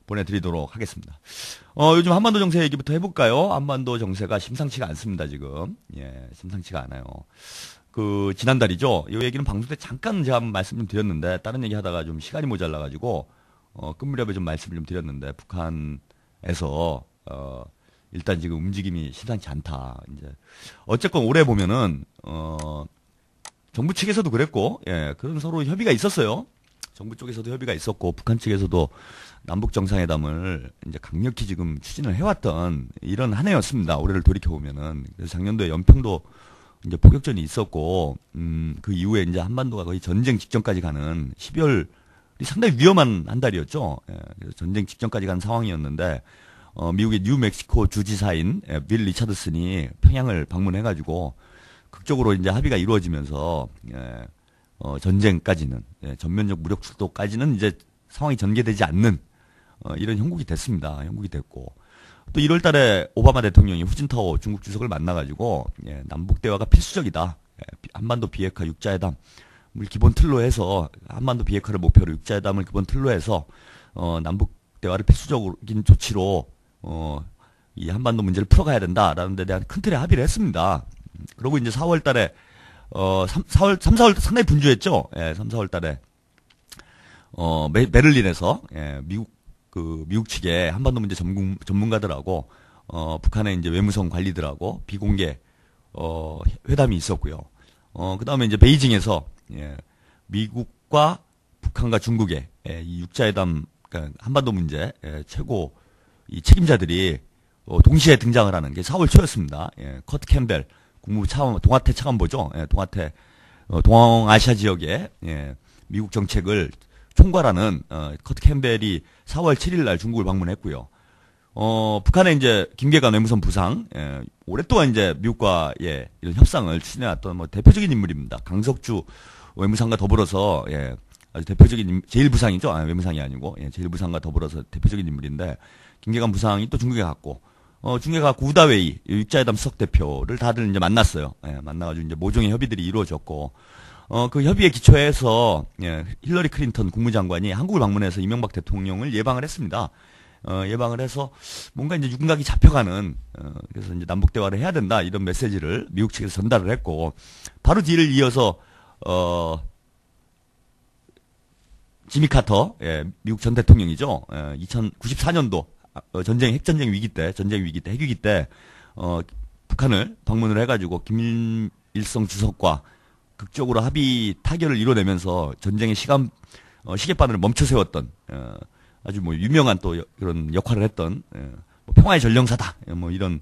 보내드리도록 하겠습니다. 요즘 한반도 정세 얘기부터 해볼까요? 한반도 정세가 심상치가 않습니다, 지금. 예, 심상치가 않아요. 지난달이죠. 이 얘기는 방송 때 잠깐 제가 한번 말씀 좀 드렸는데, 다른 얘기 하다가 좀 시간이 모자라가지고, 끝무렵에 좀 말씀을 좀 드렸는데, 북한에서, 일단 지금 움직임이 심상치 않다. 이제, 어쨌건 올해 보면은, 정부 측에서도 그랬고, 예, 그런 서로 협의가 있었어요. 정부 쪽에서도 협의가 있었고, 북한 측에서도 남북 정상회담을 이제 강력히 지금 추진을 해왔던 이런 한 해였습니다. 올해를 돌이켜보면은. 그래서 작년도에 연평도 이제 포격전이 있었고, 그 이후에 이제 한반도가 거의 전쟁 직전까지 가는 12월이 상당히 위험한 한 달이었죠. 예, 그래서 전쟁 직전까지 간 상황이었는데, 미국의 뉴멕시코 주지사인 빌 리차드슨이 평양을 방문해가지고, 극적으로 이제 합의가 이루어지면서, 예, 전쟁까지는, 예, 전면적 무력 출도까지는 이제 상황이 전개되지 않는, 이런 형국이 됐습니다. 형국이 됐고. 또 1월 달에 오바마 대통령이 후진타오 중국 주석을 만나가지고, 예, 남북 대화가 필수적이다. 예, 한반도 비핵화 육자회담을 기본 틀로 해서, 한반도 비핵화를 목표로 육자회담을 기본 틀로 해서, 남북 대화를 필수적인 조치로, 이 한반도 문제를 풀어가야 된다라는 데 대한 큰 틀의 합의를 했습니다. 그리고 이제 4월 달에, 3, 4월 상당히 분주했죠. 예, 3, 4월 달에, 베를린에서, 예, 미국 측의 한반도 문제 전문가들하고, 북한의 이제 외무성 관리들하고 비공개, 회담이 있었고요. 그 다음에 이제 베이징에서, 예, 미국과 북한과 중국의, 예, 이 육자회담, 그러니까 한반도 문제, 예, 최고, 이 책임자들이, 동시에 등장을 하는 게 4월 초였습니다. 예, 커트 캠벨, 국무부 동아태 차관보죠. 예, 동아시아 지역의, 예, 미국 정책을 총괄하는, 커트 캠벨이 4월 7일 날 중국을 방문했고요. 북한의 이제 김계관 외무성 부상, 예, 오랫동안 이제 미국과의 이런 협상을 추진해왔던 뭐 대표적인 인물입니다. 강석주 외무상과 더불어서, 예, 아주 대표적인 제1부상이죠. 외무상이 아니고, 예, 제1부상과 더불어서 대표적인 인물인데, 김계관 부상이 또 중국에 갔고, 중국에 가고 우다웨이 육자회담 수석 대표를 다들 이제 만났어요. 예, 만나가지고 이제 모종의 협의들이 이루어졌고, 그 협의에 기초해서, 예, 힐러리 클린턴 국무장관이 한국을 방문해서 이명박 대통령을 예방을 했습니다. 예방을 해서 뭔가 이제 윤곽이 잡혀가는, 그래서 이제 남북 대화를 해야 된다 이런 메시지를 미국 측에서 전달을 했고, 바로 뒤를 이어서 지미 카터, 예, 미국 전 대통령이죠. 2094년도 핵전쟁 위기 때, 핵 위기 때, 북한을 방문을 해가지고 김일성 주석과 극적으로 합의 타결을 이뤄내면서 전쟁의 시계바늘을 멈춰 세웠던, 아주 뭐 유명한 또 그런 역할을 했던, 뭐 평화의 전령사다. 뭐 이런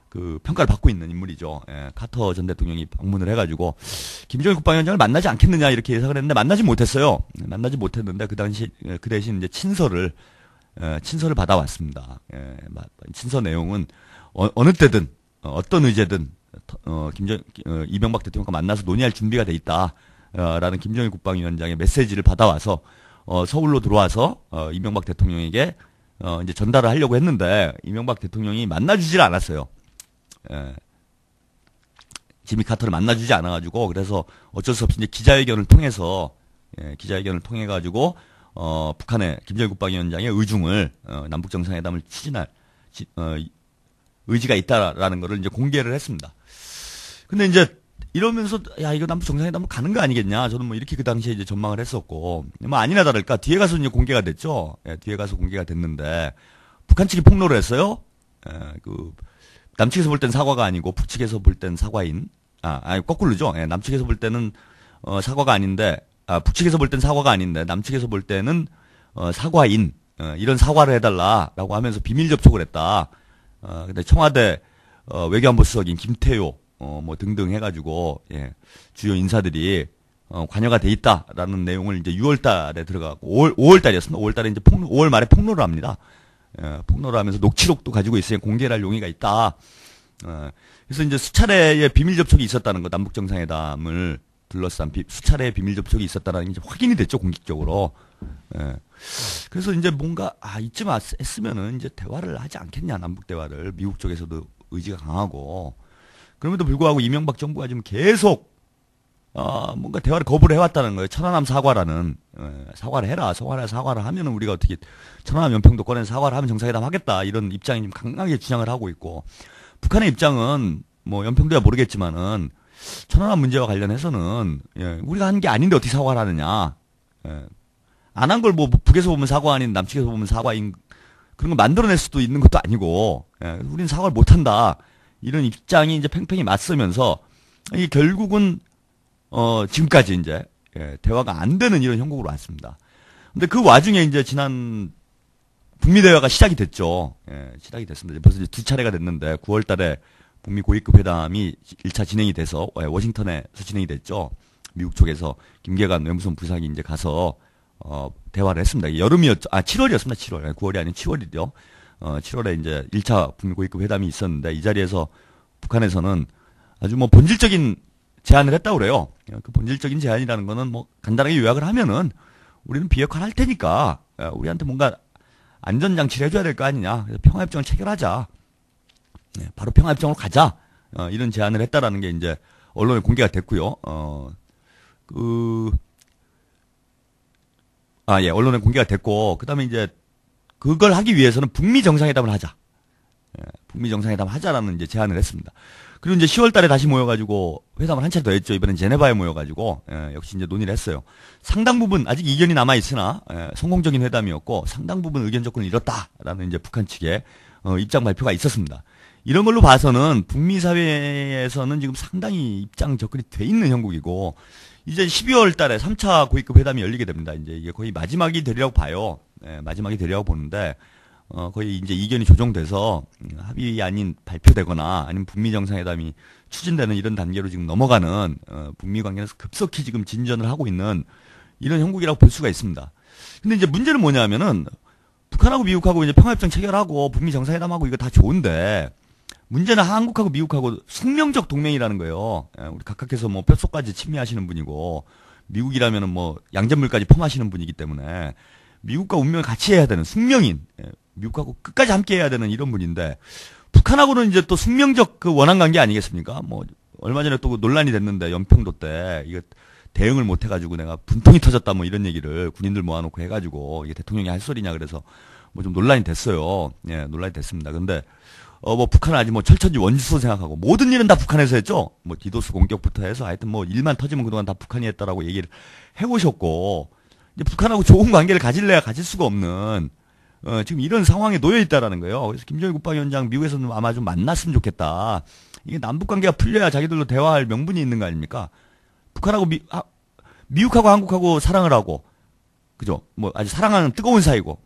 그 평가를 받고 있는 인물이죠. 예, 카터 전 대통령이 방문을 해가지고 김정일 국방위원장을 만나지 않겠느냐 이렇게 예상을 했는데 만나지 못했어요. 만나지 못했는데 그 당시 그 대신 이제 친서를 받아왔습니다. 예, 친서 내용은 어느 때든 어떤 의제든 이명박 대통령과 만나서 논의할 준비가 돼 있다. 라는 김정일 국방위원장의 메시지를 받아와서 서울로 들어와서 이명박 대통령에게 이제 전달을 하려고 했는데 이명박 대통령이 만나주질 않았어요. 예. 지미 카터를 만나주지 않아가지고 그래서 어쩔 수 없이 이제 기자회견을 통해서, 예, 기자회견을 통해 가지고 북한의 김정일 국방위원장의 의중을 남북 정상회담을 추진할 의지가 있다라는 것을 이제 공개를 했습니다. 근데 이제 이러면서 야 이거 남북 정상회담 가는 거 아니겠냐? 저는 뭐 이렇게 그 당시에 이제 전망을 했었고 뭐 아니나 다를까 뒤에 가서 이제 공개가 됐죠. 예, 뒤에 가서 공개가 됐는데 북한 측이 폭로를 했어요. 예, 남측에서 볼 땐 사과가 아니고 북측에서 볼 땐 사과인. 아니 거꾸로죠. 예, 남측에서 볼 때는 사과가 아닌데 북측에서 볼 땐 사과가 아닌데 남측에서 볼 때는 사과인. 이런 사과를 해달라라고 하면서 비밀 접촉을 했다. 근데 청와대 외교안보 수석인 김태효 뭐 등등 해가지고, 예, 주요 인사들이 관여가 돼 있다라는 내용을 이제 6월달에 들어가고 5월달이었습니다. 5월달에 이제 5월 말에 폭로를 합니다. 예, 폭로를 하면서 녹취록도 가지고 있으니 공개를 할 용의가 있다. 그래서 이제 수차례의 비밀 접촉이 있었다는 거, 남북 정상회담을 둘러싼 수차례의 비밀 접촉이 있었다는 게 이제 확인이 됐죠, 공식적으로. 예. 그래서 이제 뭔가 이쯤 했으면은 이제 대화를 하지 않겠냐, 남북 대화를. 미국 쪽에서도 의지가 강하고. 그럼에도 불구하고 이명박 정부가 지금 계속 뭔가 대화를 거부를 해왔다는 거예요. 천안함 사과라는, 사과를 해라. 사과를 하면은 우리가 어떻게 천안함 연평도 꺼내서 사과를 하면 정상회담 하겠다. 이런 입장이 좀 강하게 주장을 하고 있고, 북한의 입장은 뭐 연평도야 모르겠지만은 천안함 문제와 관련해서는, 우리가 한 게 아닌데 어떻게 사과를 하느냐. 안 한 걸 뭐 북에서 보면 사과 아닌 남측에서 보면 사과인 그런 걸 만들어낼 수도 있는 것도 아니고, 우리는 사과를 못 한다. 이런 입장이 이제 팽팽히 맞서면서, 이게 결국은, 지금까지 이제, 대화가 안 되는 이런 형국으로 왔습니다. 근데 그 와중에 이제 지난 북미 대화가 시작이 됐죠. 시작이 됐습니다. 벌써 이제 2차례가 됐는데, 9월 달에 북미 고위급 회담이 1차 진행이 돼서, 워싱턴에서 진행이 됐죠. 미국 쪽에서 김계관 외무성 부상이 이제 가서, 대화를 했습니다. 여름이었죠. 7월이었습니다. 7월. 9월이 아닌 7월이죠. 7월에 이제 1차 북미 고위급 회담이 있었는데, 이 자리에서 북한에서는 아주 뭐 본질적인 제안을 했다고 그래요. 그 본질적인 제안이라는 거는 뭐 간단하게 요약을 하면은 우리는 비핵화를 할 테니까 우리한테 뭔가 안전장치를 해줘야 될 거 아니냐. 그래서 평화협정을 체결하자. 바로 평화협정으로 가자. 이런 제안을 했다라는 게 이제 언론에 공개가 됐고요. 언론에 공개가 됐고, 그 다음에 이제 그걸 하기 위해서는 북미 정상회담을 하자. 북미 정상회담을 하자라는 이제 제안을 했습니다. 그리고 이제 10월 달에 다시 모여가지고 회담을 한 차례 더 했죠. 이번엔 제네바에 모여가지고, 역시 이제 논의를 했어요. 상당 부분, 아직 이견이 남아있으나, 성공적인 회담이었고, 상당 부분 의견 접근을 이뤘다라는 이제 북한 측의, 입장 발표가 있었습니다. 이런 걸로 봐서는 북미 사회에서는 지금 상당히 입장 접근이 돼 있는 형국이고, 이제 12월 달에 3차 고위급 회담이 열리게 됩니다. 이제 이게 거의 마지막이 되리라고 봐요. 마지막이 되리라고 보는데, 거의 이제 이견이 조정돼서 합의안이 발표되거나 아니면 북미 정상회담이 추진되는 이런 단계로 지금 넘어가는, 북미 관계에서 급속히 지금 진전을 하고 있는 이런 형국이라고 볼 수가 있습니다. 근데 이제 문제는 뭐냐면은, 북한하고 미국하고 이제 평화협정 체결하고 북미 정상회담하고 이거 다 좋은데, 문제는 한국하고 미국하고 숙명적 동맹이라는 거예요. 우리 각각에서 뭐 뼛속까지 침미하시는 분이고, 미국이라면은 뭐 양잿물까지 펌하시는 분이기 때문에 미국과 운명을 같이 해야 되는 숙명인, 미국하고 끝까지 함께 해야 되는 이런 분인데, 북한하고는 이제 또 숙명적 그 원한 관계 아니겠습니까? 뭐 얼마 전에 또 논란이 됐는데, 연평도 때 이거 대응을 못 해가지고 내가 분통이 터졌다 뭐 이런 얘기를 군인들 모아놓고 해가지고 이게 대통령이 할 소리냐 그래서 뭐 좀 논란이 됐어요. 논란이 됐습니다. 근데 뭐 북한은 아직 뭐 철천지 원수로 생각하고 모든 일은 다 북한에서 했죠. 뭐 디도스 공격부터 해서 하여튼 뭐 일만 터지면 그동안 다 북한이 했다라고 얘기를 해오셨고, 이제 북한하고 좋은 관계를 가질래야 가질 수가 없는, 지금 이런 상황에 놓여 있다라는 거예요. 그래서 김정일 국방위원장 미국에서는 아마 좀 만났으면 좋겠다. 이게 남북 관계가 풀려야 자기들도 대화할 명분이 있는 거 아닙니까? 북한하고 미국하고 한국하고 사랑을 하고, 그죠? 뭐 아주 사랑하는 뜨거운 사이고,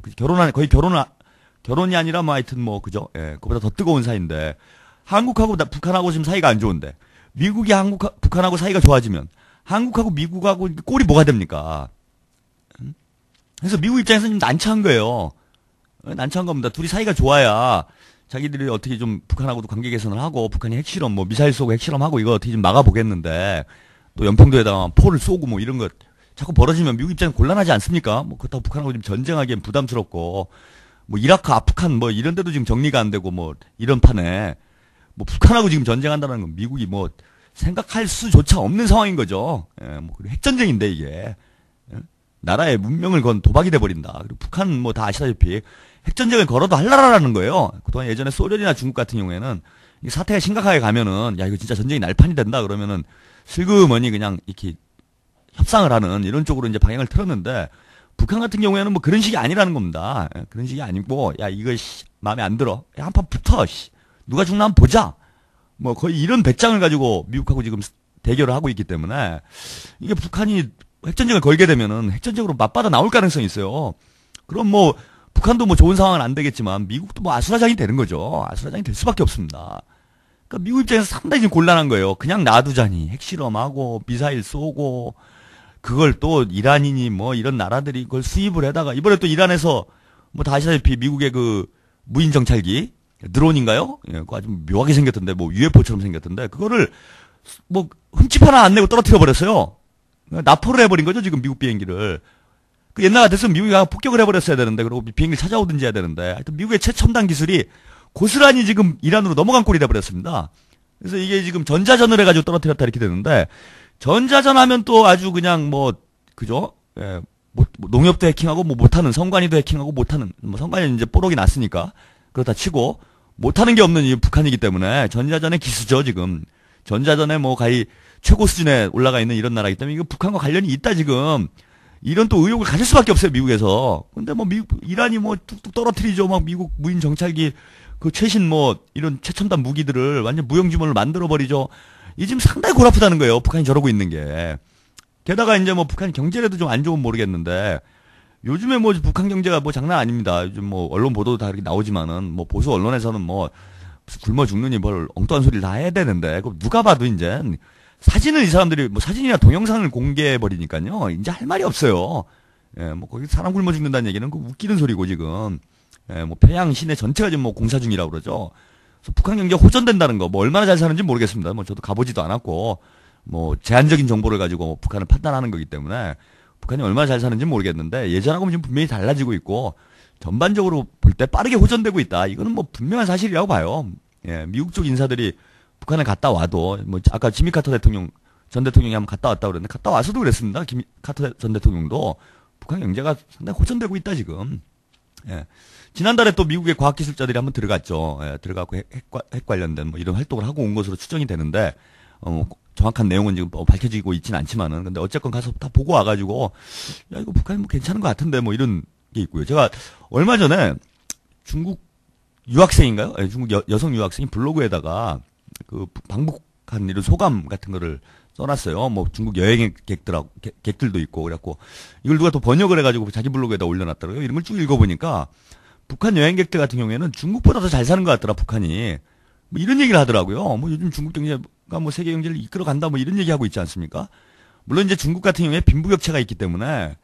거의 결혼이 아니라 뭐 하여튼 뭐 그죠? 그보다 더 뜨거운 사이인데, 한국하고 북한하고 지금 사이가 안 좋은데, 미국이 북한하고 사이가 좋아지면 한국하고 미국하고 꼴이 뭐가 됩니까? 그래서 미국 입장에서는 좀 난처한 거예요. 난처한 겁니다. 둘이 사이가 좋아야 자기들이 어떻게 좀 북한하고도 관계 개선을 하고, 북한이 핵실험 뭐 미사일 쏘고 핵실험하고 이거 어떻게 좀 막아보겠는데, 또 연평도에다가 포를 쏘고 뭐 이런 거 자꾸 벌어지면 미국 입장은 곤란하지 않습니까? 뭐 그렇다고 북한하고 지금 전쟁하기엔 부담스럽고, 뭐 이라크, 아프간 뭐 이런 데도 지금 정리가 안 되고 뭐 이런 판에 뭐 북한하고 지금 전쟁한다는 건 미국이 뭐 생각할 수조차 없는 상황인 거죠. 뭐 핵전쟁인데 이게 나라의 문명을 건 도박이 돼 버린다. 그리고 북한 뭐 다 아시다시피 핵전쟁을 걸어도 할라라라는 거예요. 그동안 예전에 소련이나 중국 같은 경우에는 이 사태가 심각하게 가면은 야 이거 진짜 전쟁이 날판이 된다 그러면은 슬그머니 그냥 이렇게 협상을 하는 이런 쪽으로 이제 방향을 틀었는데, 북한 같은 경우에는 뭐 그런 식이 아니라는 겁니다. 그런 식이 아니고, 야, 이거, 마음에 안 들어. 야, 한판 붙어, 누가 죽나 한번 보자. 뭐 거의 이런 배짱을 가지고 미국하고 지금 대결을 하고 있기 때문에, 이게 북한이 핵전쟁을 걸게 되면은 핵전쟁으로 맞받아 나올 가능성이 있어요. 그럼 뭐, 북한도 뭐 좋은 상황은 안 되겠지만, 미국도 뭐 아수라장이 되는 거죠. 아수라장이 될 수밖에 없습니다. 그러니까 미국 입장에서 상당히 좀 곤란한 거예요. 그냥 놔두자니. 핵실험하고, 미사일 쏘고, 그걸 또 이란이니 뭐 이런 나라들이 그걸 수입을 해다가, 이번에 또 이란에서 뭐 다 아시다시피 미국의 그 무인 정찰기 드론인가요? 그거 아주 묘하게 생겼던데, 뭐 UFO처럼 생겼던데, 그거를 뭐 흠집 하나 안 내고 떨어뜨려 버렸어요. 납포를 해버린 거죠 지금 미국 비행기를. 그 옛날 같았으면 미국이 폭격을 해버렸어야 되는데, 그리고 비행기를 찾아오든지 해야 되는데, 하여튼 미국의 최첨단 기술이 고스란히 지금 이란으로 넘어간 꼴이 돼버렸습니다. 그래서 이게 지금 전자전을 해가지고 떨어뜨렸다 이렇게 되는데, 전자전 하면 또 아주 그냥 뭐 그죠? 예, 뭐 농협도 해킹하고 뭐 못하는 선관위도 해킹하고 못하는 뭐 선관위 이제 뽀록이 났으니까 그렇다 치고 못하는 게 없는 이 북한이기 때문에 전자전의 기수죠 지금. 전자전에 뭐 가히 최고 수준에 올라가 있는 이런 나라이기 때문에 이거 북한과 관련이 있다 지금. 이런 또 의혹을 가질 수밖에 없어요 미국에서. 근데 뭐 미국 이란이 뭐 뚝뚝 떨어뜨리죠. 막 미국 무인 정찰기 그 최신 뭐 이런 최첨단 무기들을 완전 무용지물을 만들어 버리죠. 이 지금 상당히 골아프다는 거예요. 북한이 저러고 있는 게. 게다가 이제 뭐 북한 경제라도 좀 안 좋으면 모르겠는데 요즘에 뭐 북한 경제가 뭐 장난 아닙니다. 요즘 뭐 언론 보도도 다 이렇게 나오지만은 뭐 보수 언론에서는 뭐 굶어 죽느니 뭘 엉뚱한 소리를 다 해야 되는데 그 누가 봐도 이제 사진을 이 사람들이 뭐 사진이나 동영상을 공개해 버리니까요. 이제 할 말이 없어요. 예, 뭐 거기 사람 굶어 죽는다는 얘기는 그 웃기는 소리고 지금. 예, 뭐 평양 시내 전체가 지금 뭐 공사 중이라고 그러죠. 그래서 북한 경제가 호전된다는 거 뭐 얼마나 잘 사는지 모르겠습니다. 뭐 저도 가보지도 않았고 뭐 제한적인 정보를 가지고 뭐 북한을 판단하는 거기 때문에 북한이 얼마나 잘 사는지 모르겠는데 예전하고는 지금 분명히 달라지고 있고 전반적으로 볼 때 빠르게 호전되고 있다. 이거는 뭐 분명한 사실이라고 봐요. 예, 미국 쪽 인사들이 북한에 갔다 와도 뭐 아까 지미 카터 대통령 전 대통령이 한번 갔다 왔다 그랬는데 갔다 와서도 그랬습니다. 카터 전 대통령도 북한 경제가 상당히 호전되고 있다 지금. 예. 지난달에 또 미국의 과학기술자들이 한번 들어갔죠. 예, 들어가고 핵 관련된 뭐 이런 활동을 하고 온 것으로 추정이 되는데 정확한 내용은 지금 밝혀지고 있지는 않지만은 근데 어쨌건 가서 다 보고 와가지고 야 이거 북한이 뭐 괜찮은 것 같은데 뭐 이런 게 있고요. 제가 얼마 전에 중국 유학생인가요? 네, 중국 여성 유학생이 블로그에다가 그 방북한 이런 소감 같은 거를 써놨어요. 뭐 중국 객들도 있고 그래갖고 이걸 누가 또 번역을 해가지고 자기 블로그에다 올려놨더라고요. 이런 걸 쭉 읽어보니까 북한 여행객들 같은 경우에는 중국보다 더 잘 사는 것 같더라 북한이. 뭐 이런 얘기를 하더라고요. 뭐 요즘 중국 경제가 뭐 세계 경제를 이끌어간다 뭐 이런 얘기하고 있지 않습니까? 물론 이제 중국 같은 경우에 빈부격차가 있기 때문에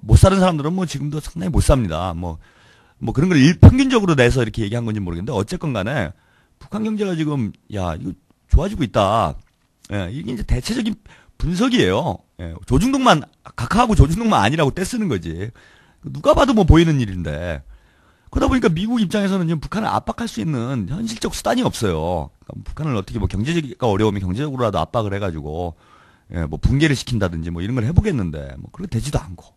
못 사는 사람들은 뭐 지금도 상당히 못 삽니다. 뭐 그런 걸 평균적으로 내서 이렇게 얘기한 건지 모르겠는데 어쨌건 간에 북한 경제가 지금 야 이거 좋아지고 있다. 예, 이게 이제 대체적인 분석이에요. 예, 조중동만 각하하고 조중동만 아니라고 떼쓰는 거지. 누가 봐도 뭐 보이는 일인데. 그러다 보니까 미국 입장에서는 지금 북한을 압박할 수 있는 현실적 수단이 없어요. 그러니까 북한을 어떻게 뭐 경제가 어려우면 경제적으로라도 압박을 해가지고 예, 뭐 붕괴를 시킨다든지 뭐 이런 걸 해보겠는데 뭐 그렇게 되지도 않고.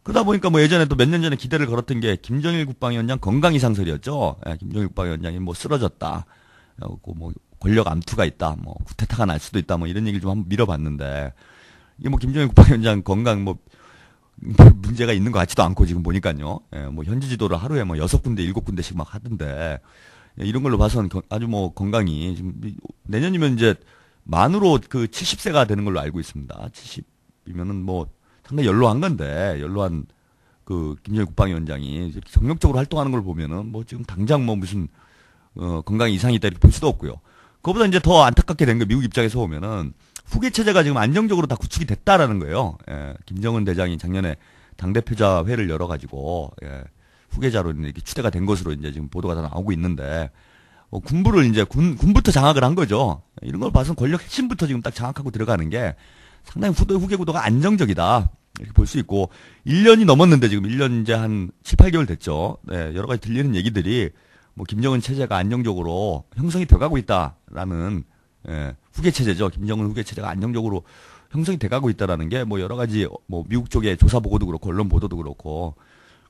그러다 보니까 뭐 예전에 또 몇 년 전에 기대를 걸었던 게 김정일 국방위원장 건강 이상설이었죠. 예, 김정일 국방위원장이 뭐 쓰러졌다. 뭐 권력 암투가 있다. 뭐 쿠데타가 날 수도 있다. 뭐 이런 얘기를 좀 한번 밀어봤는데 이게 뭐 김정일 국방위원장 건강 뭐 문제가 있는 것 같지도 않고 지금 보니까요. 예, 뭐 현지 지도를 하루에 뭐 6군데, 7군데씩 막 하던데 예, 이런 걸로 봐서는 아주 뭐 건강이 지금 내년이면 이제 만으로 그 70세가 되는 걸로 알고 있습니다. 70이면은 뭐 상당히 연로한 건데 연로한 그 김정일 국방위원장이 이렇게 정력적으로 활동하는 걸 보면은 뭐 지금 당장 뭐 무슨 건강 이상이 있다 이렇게 볼 수도 없고요. 그거보다 이제 더 안타깝게 된 거 미국 입장에서 보면은 후계 체제가 지금 안정적으로 다 구축이 됐다라는 거예요. 예, 김정은 대장이 작년에 당대표자 회를 열어가지고 예, 후계자로 이렇게 추대가 된 것으로 이제 지금 보도가 다 나오고 있는데 군부를 이제 군부터 장악을 한 거죠. 이런 걸 봐서는 권력 핵심부터 지금 딱 장악하고 들어가는 게 상당히 후계 구도가 안정적이다 이렇게 볼 수 있고 1년이 넘었는데 지금 1년 이제 한 7, 8개월 됐죠. 네, 여러 가지 들리는 얘기들이 뭐 김정은 체제가 안정적으로 형성이 돼가고 있다라는 예, 후계 체제죠. 김정은 후계 체제가 안정적으로 형성이 돼가고 있다라는 게 뭐 여러 가지 뭐 미국 쪽의 조사 보고도 그렇고 언론 보도도 그렇고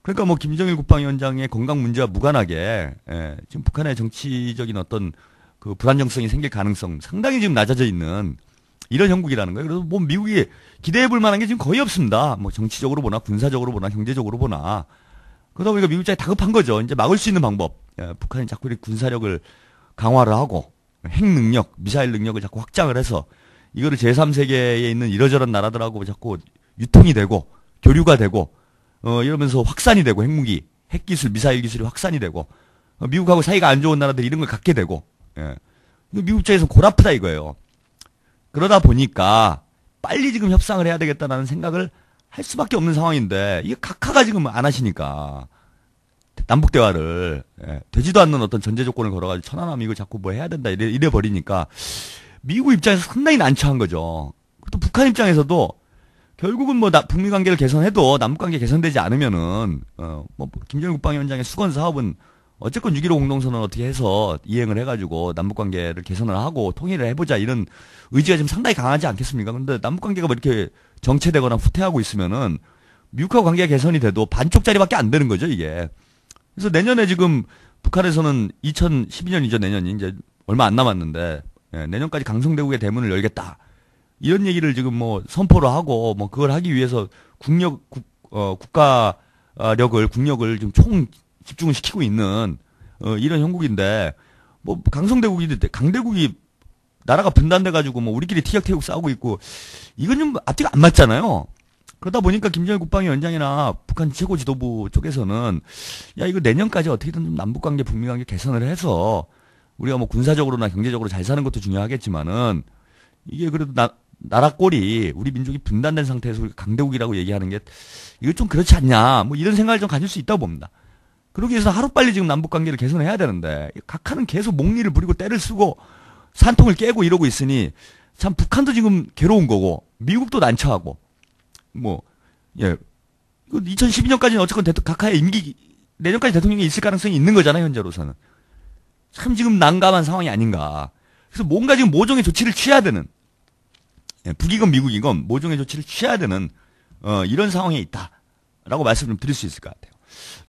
그러니까 뭐 김정일 국방위원장의 건강 문제와 무관하게 예, 지금 북한의 정치적인 어떤 그 불안정성이 생길 가능성 상당히 지금 낮아져 있는 이런 형국이라는 거예요. 그래서 뭐 미국이 기대해 볼 만한 게 지금 거의 없습니다. 뭐 정치적으로 보나 군사적으로 보나 경제적으로 보나 그러다 보니까 미국 입장이 다급한 거죠. 이제 막을 수 있는 방법. 예, 북한이 자꾸 이렇게 군사력을 강화를 하고 핵 능력, 미사일 능력을 자꾸 확장을 해서 이거를 제3세계에 있는 이러저런 나라들하고 자꾸 유통이 되고 교류가 되고 이러면서 확산이 되고 핵무기, 핵기술, 미사일 기술이 확산이 되고 미국하고 사이가 안 좋은 나라들이 이런 걸 갖게 되고 예. 미국 입장에서 골아프다 이거예요. 그러다 보니까 빨리 지금 협상을 해야 되겠다라는 생각을 할 수밖에 없는 상황인데 이게 각하가 지금 안 하시니까 남북 대화를 예, 되지도 않는 어떤 전제 조건을 걸어가지고 천안함 이거 자꾸 뭐 해야 된다 이래 버리니까 미국 입장에서 상당히 난처한 거죠. 또 북한 입장에서도 결국은 뭐 북미 관계를 개선해도 남북 관계 개선되지 않으면은 뭐 김정일 국방위원장의 수건 사업은 어쨌건 6.15 공동선언 어떻게 해서 이행을 해가지고 남북관계를 개선을 하고 통일을 해보자 이런 의지가 지금 상당히 강하지 않겠습니까? 근데 남북관계가 뭐 이렇게 정체되거나 후퇴하고 있으면은 미국하고 관계가 개선이 돼도 반쪽짜리밖에 안 되는 거죠, 이게. 그래서 내년에 지금 북한에서는 2012년이죠, 내년이 이제 얼마 안 남았는데 내년까지 강성대국의 대문을 열겠다. 이런 얘기를 지금 뭐 선포를 하고 뭐 그걸 하기 위해서 국력을 지금 총 집중을 시키고 있는 이런 형국인데 뭐 강대국이 나라가 분단돼 가지고 뭐 우리끼리 티격태격 싸우고 있고 이건 좀 앞뒤가 안 맞잖아요. 그러다 보니까 김정일 국방위원장이나 북한 최고 지도부 쪽에서는 야 이거 내년까지 어떻게든 좀 남북관계 북미관계 개선을 해서 우리가 뭐 군사적으로나 경제적으로 잘 사는 것도 중요하겠지만은 이게 그래도 나라 꼴이 우리 민족이 분단된 상태에서 우리가 강대국이라고 얘기하는 게 이거 좀 그렇지 않냐 뭐 이런 생각을 좀 가질 수 있다고 봅니다. 그러기 위해서 하루빨리 지금 남북관계를 개선해야 되는데 각하는 계속 목리를 부리고 때를 쓰고 산통을 깨고 이러고 있으니 참 북한도 지금 괴로운 거고 미국도 난처하고 뭐 예 2012년까지는 어쨌건 각하의 임기 내년까지 대통령이 있을 가능성이 있는 거잖아요 현재로서는 참 지금 난감한 상황이 아닌가. 그래서 뭔가 지금 모종의 조치를 취해야 되는 북이건 미국이건 모종의 조치를 취해야 되는 이런 상황에 있다라고 말씀 좀 드릴 수 있을 것 같아요.